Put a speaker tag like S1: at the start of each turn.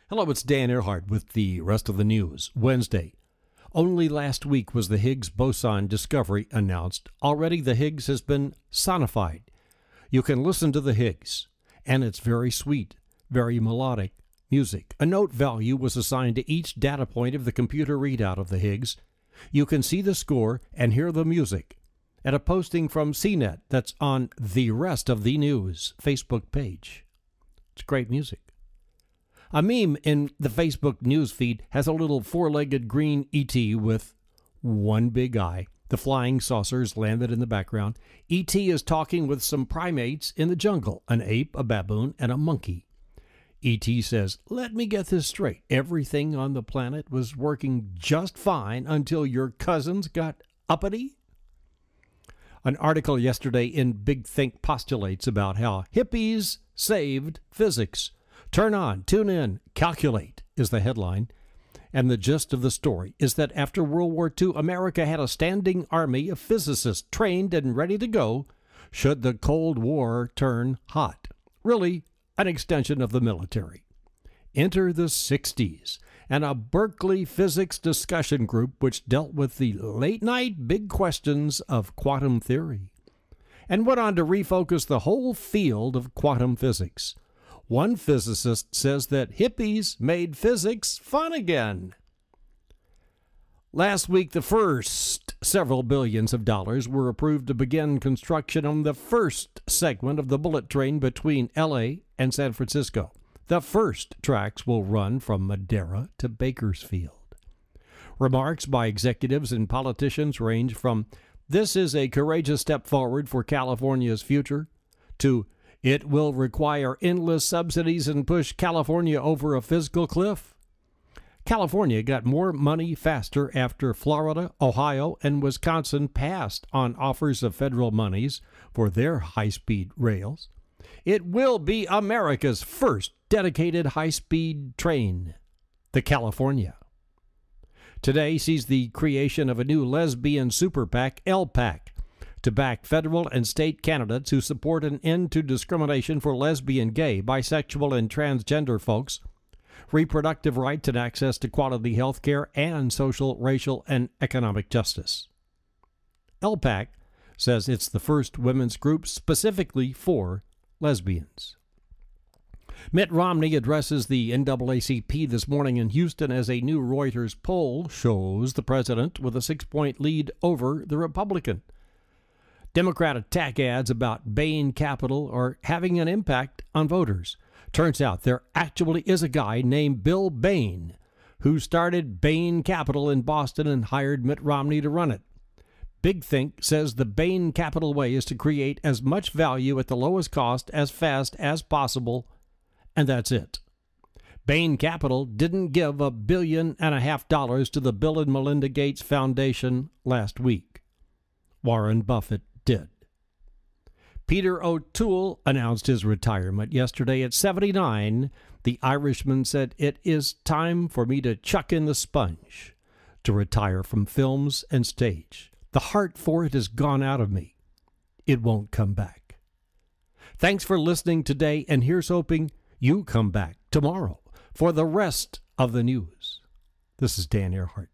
S1: Hello, it's Dan Earhart with the rest of the news. Wednesday. Only last week was the Higgs boson discovery announced. Already the Higgs has been sonified. You can listen to the Higgs, and it's very sweet, very melodic music. A note value was assigned to each data point of the computer readout of the Higgs. You can see the score and hear the music at a posting from CNET that's on the rest of the news Facebook page. It's great music. A meme in the Facebook news feed has a little four-legged green ET with one big eye. The flying saucers landed in the background. ET is talking with some primates in the jungle, an ape, a baboon, and a monkey. ET says, "Let me get this straight. Everything on the planet was working just fine until your cousins got uppity?" An article yesterday in Big Think postulates about how hippies saved physics. Turn on, tune in, calculate is the headline. And the gist of the story is that after World War II, America had a standing army of physicists trained and ready to go should the Cold War turn hot. Really, an extension of the military. Enter the 60s and a Berkeley physics discussion group which dealt with the late-night big questions of quantum theory and went on to refocus the whole field of quantum physics. One physicist says that hippies made physics fun again. Last week, the first several billions of dollars were approved to begin construction on the first segment of the bullet train between L.A. and San Francisco. The first tracks will run from Madera to Bakersfield. Remarks by executives and politicians range from, "This is a courageous step forward for California's future," to "It will require endless subsidies and push California over a fiscal cliff." California got more money faster after Florida, Ohio, and Wisconsin passed on offers of federal monies for their high-speed rails. It will be America's first dedicated high-speed train, the California. Today sees the creation of a new lesbian super PAC, LPAC, to back federal and state candidates who support an end to discrimination for lesbian, gay, bisexual, and transgender folks, reproductive rights and access to quality health care, and social, racial, and economic justice. LPAC says it's the first women's group specifically for lesbians. Mitt Romney addresses the NAACP this morning in Houston as a new Reuters poll shows the president with a 6-point lead over the Republican. Democrat attack ads about Bain Capital are having an impact on voters. Turns out there actually is a guy named Bill Bain who started Bain Capital in Boston and hired Mitt Romney to run it. Big Think says the Bain Capital way is to create as much value at the lowest cost as fast as possible, and that's it. Bain Capital didn't give $1.5 billion to the Bill and Melinda Gates Foundation last week. Warren Buffett did. Peter O'Toole announced his retirement yesterday at 79. The Irishman said, "It is time for me to chuck in the sponge, to retire from films and stage. The heart for it has gone out of me. It won't come back." Thanks for listening today, and here's hoping you come back tomorrow for the rest of the news. This is Dan Earhart.